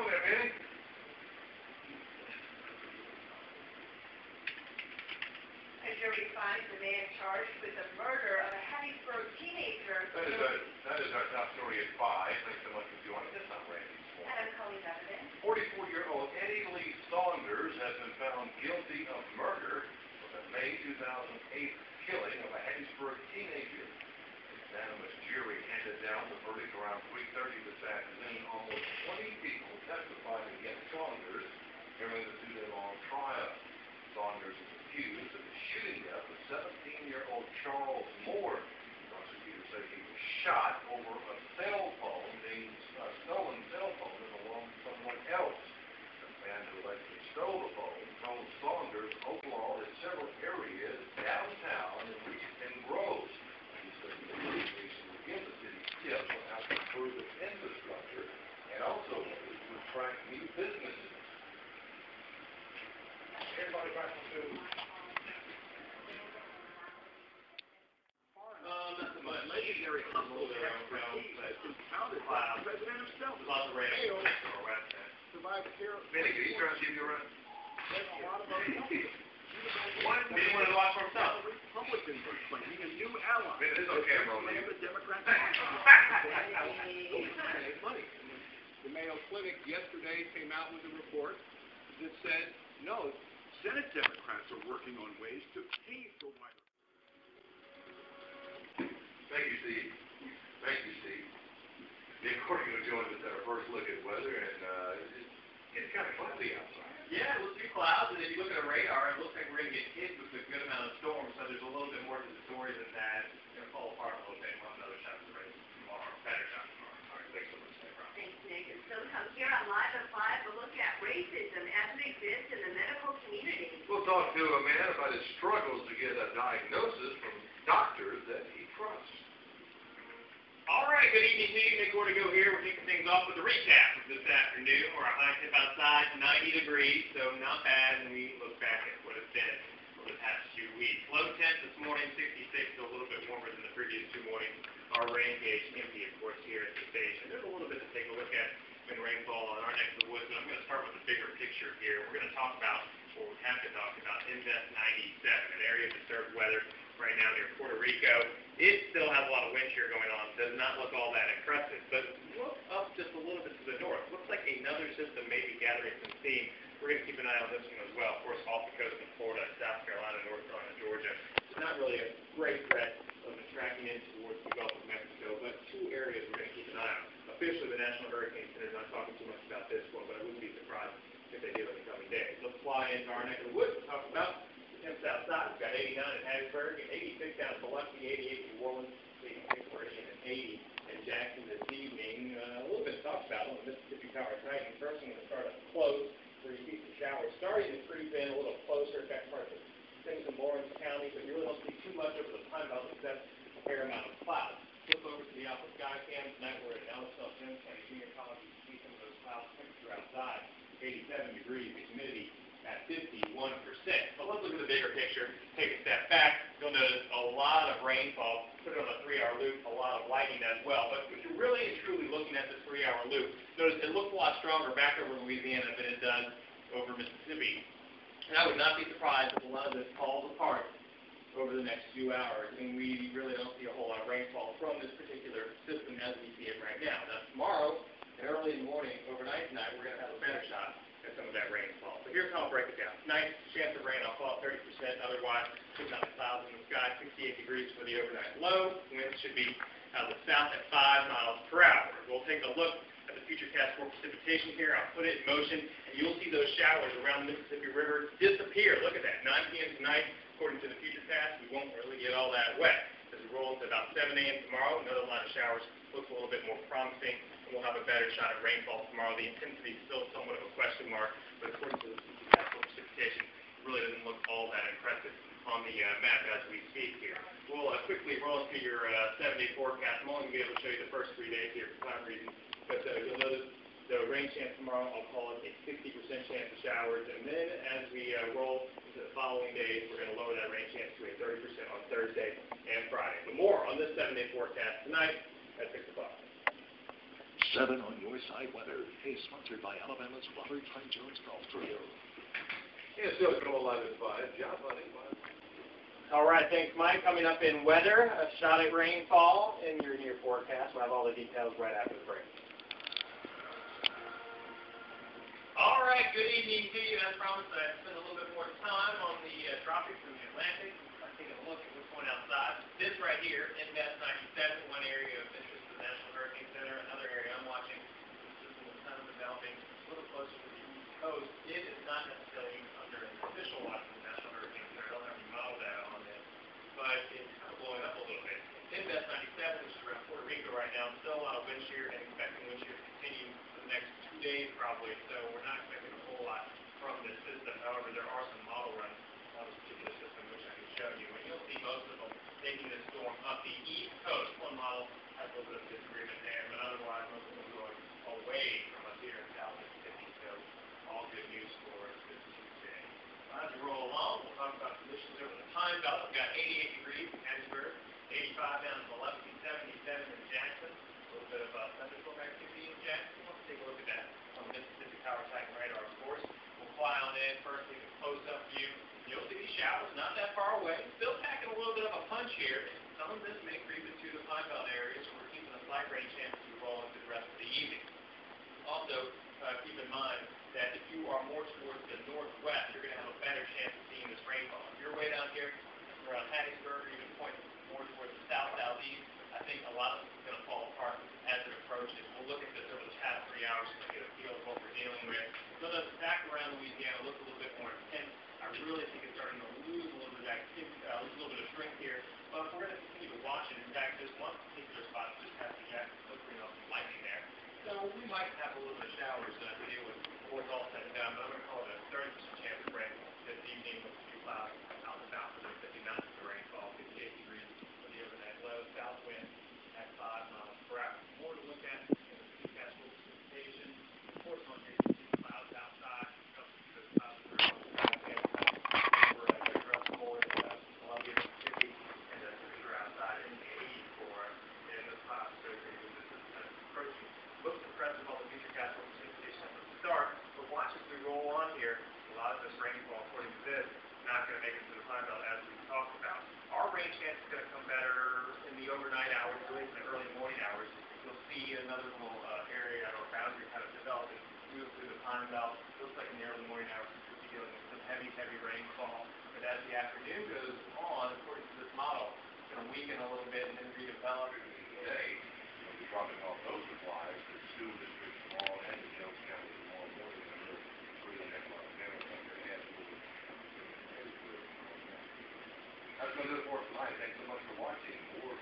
along there, Benny. A jury finds the man charged with the murder of a Hattiesburg teenager. That is our top story at 5. Thanks so much for joining us. I'm Randy Swan. And I'm Colleen Donovan. 44-year-old Eddie Lee Saunders has been found guilty of murder for the May 2008 killing of a Hattiesburg teenager. The unanimous jury handed down the verdict around 3:30 this afternoon. Almost 20 people testified against Saunders during the 2-day-long trial. Saunders is accused of the shooting death of 17-year-old Charles Moore. Prosecutors say he was shot over a cell phone, a stolen cell phone, and along with someone else. The man who allegedly stole the phone told Saunders outlawed in several areas downtown and Groves. He said the investigation would give the city tips on how to improve its infrastructure and also ways to attract new businesses. Everybody back on two. Legendary hustle has been founded by the president himself. Survived terror. Benny, can you try to give you a run? A lot of other What? He wanted to watch for himself. Republicans are claiming a new ally. Man, this is okay, bro. The Democrats money. The Mayo Clinic yesterday came out with a report that said, no, Senate Democrats are working on ways to pay for white. Thank you, Steve. Thank you, Steve. Nick Ortego joined us at our first look at weather, and it's kind of cloudy outside. Yeah, it looks too clouds, and if you look at a radar, it looks like we're going to get hit with a good amount of storms, so there's a little bit more to the story than that. It's going to fall apart a little bit. We'll have another shot of the rain tomorrow, better shot tomorrow. All right, thanks so much, Nick. Thanks, Nick. And so come here on Live at 5 to look at racism as it exists in the medical community. We'll talk to a man about his struggles to get a diagnosis from doctors that he trusts. All right, good evening to you. Nick Ortego here. We're kicking things off with a recap of this afternoon. We're a high temp outside, 90 degrees, so not bad when we look back at what it's been over the past 2 weeks. Low temp this morning, 66, so a little bit warmer than the previous 2 mornings. Our rain gauge empty, of course, here at the station. There's a little bit to take a look at in rainfall on our neck of the woods, but I'm going to start with the bigger picture here. We're going to talk about what we have been talking about, Invest 97, an area of disturbed weather right now near Puerto Rico. It still has a lot of wind shear going on. Does not look all that impressive, but look up just a little bit to the north. Looks like another system may be gathering some steam. We're going to keep an eye on this one as well. Of course, off the coast of Florida, South Carolina, North Carolina, Georgia. It's not really a great threat of it tracking in towards the Gulf of Mexico, but 2 areas we're going to keep an eye on. Officially, the National Hurricane Center is not talking too much about this one, but I wouldn't be surprised if they do in the coming days. Let's fly into our neck of the woods and talk about temps outside. We've got 89 in Hattiesburg, and 86 down in Biloxi, 88 in New Orleans, 86 Meridian, and 80 in Jackson this evening. A little bit to talk about on the Mississippi Power Titan. First, I'm going to start up close, where you see some showers starting to creep in a little closer. In fact, parts of things in Lawrence County, but you really don't see too much over the Pine Belt except a fair amount of clouds. Flip over to the Alpha Sky Cam. Tonight we're at Ellisville, Jones County Junior College. You can see some of those clouds. Temperature outside, 87 degrees. The humidity at 51%. But let's look at the bigger picture. Take a step back. You'll notice a lot of rainfall. Put it on a 3-hour loop. A lot of lightning as well. But if you're really and truly looking at this 3-hour loop, notice it looks a lot stronger back over Louisiana than it does over Mississippi. And I would not be surprised if a lot of this falls apart over the next few hours, and we really don't see a whole lot of rainfall from this particular system as we see it right now. Now, tomorrow, and early in the morning, overnight tonight, we're going to have a better shot at some of that rainfall. So here's how I'll break it down. Tonight, chance of rain, I'll call it 30%. Otherwise, put down the clouds in the sky, 68 degrees for the overnight low. Winds should be out of the south at 5 miles per hour. We'll take a look at the futurecast for precipitation here. I'll put it in motion, and you'll see those showers around the Mississippi River disappear. Look at that, 9 p.m. tonight. According to the futurecast, we won't really get all that wet. As we roll into about 7 a.m. tomorrow, another line of showers looks a little bit more promising, and we'll have a better shot at rainfall tomorrow. The intensity is still somewhat of a question mark, but according to the futurecast for precipitation, it really doesn't look all that impressive on the map as we speak here. We'll quickly roll into your 7-day forecast. I'm only going to be able to show you the first 3 days here for cloud reasons, but you'll notice the rain chance tomorrow, I'll call it a 60% chance of showers, and then as we roll into the following days, we're going to lower that rain chance to a 30% on Thursday and Friday. But more on this 7-day forecast tonight at 6 o'clock. 7 on your side weather is sponsored by Alabama's Robert Frank Jones Golf Trail. Yeah, still come alive at 5. Job hunting. All right, thanks, Mike. Coming up in weather, a shot at rainfall in your near forecast. We'll have all the details right after the break. All right, good evening to you. As promised, I spent a little bit more time on the tropics and the Atlantic. I'm taking a look at what's going outside. This right here, NBS 97, one area of interest to the National Hurricane Center. Another area I'm watching, the system is kind of developing a little closer to the East Coast. It is not necessarily under an official watch from the National Hurricane Center. I don't have any model data on this, but it's kind of blowing up a little bit. NBS 97, which is around Puerto Rico right now, still a lot of wind shear and expecting wind shear to continue for the next 2 days probably, so we're not expecting a whole lot from this system. However, there are some model runs on this particular system which I can show you, and you'll see most of them taking this storm up the East Coast. One model has a little bit of disagreement there, but otherwise most of them are going away from us here in South Mississippi, so all good news for us this Tuesday. As we roll along, we'll talk about conditions over the time belt. We've got 88 degrees in Hattiesburg, 85 down in Biloxi, 77 in Jackson, a little bit of thunderstorm activity in Jackson. Let's take a look at that on the Mississippi Power Titan radar, of course. We'll fly on in, first take a close-up view. You'll see these showers not that far away. Still packing a little bit of a punch here. Some of this may creep into the Pine Belt area, so we're keeping a slight rain chance as we roll into the rest of the evening. Also, keep in mind that if you are more towards the northwest, you're going to have a better chance of seeing this rainfall. If you're way down here around Hattiesburg, or even pointing more towards the south-southeast, I think a lot of it's going to fall apart as it approaches. We'll look at this over the past 3 hours to get a feel of what we're dealing with. So the back around Louisiana looks a little bit more intense. I really think it's starting to lose a little bit of activity, lose a little bit of strength here. But we're going to continue to watch it. In fact, there's one particular spot just past the Jackson, still bringing off some lightning there. So we might have a little bit of showers to deal with before it's all said and done. But I'm going to call it a 30% chance of rain this evening with a few clouds out and south of the 59 for rainfall, 58 degrees for the overnight low, south wind at 5 miles per hour. More to look at in the forecast for precipitation. Of course, on here, you see the clouds outside. You don't see those clouds through. Over across the board in Columbia, Mississippi, and the temperature outside in the 80s for in the clouds associated with this system approaching. Looks impressive on the futurecast for precipitation from the start, but watch as we roll on here. A lot of this rainfall, according to this, not going to make it to the Pine Belt as we talked about. Our rain chance is going to come better in the overnight hours, really in the early morning hours. You'll see another little area or boundary kind of developing, move through the Pine Belt. Looks like in the early morning hours we could be dealing with some heavy rainfall. But as the afternoon goes on, according to this model, it's going to weaken a little bit and then redevelop. Today, we'll be dropping off those supplies to school districts tomorrow and the Jones County tomorrow morning. And we're really having a lot of damage on their hands. That's going to do it for us tonight. Thanks so much for watching. More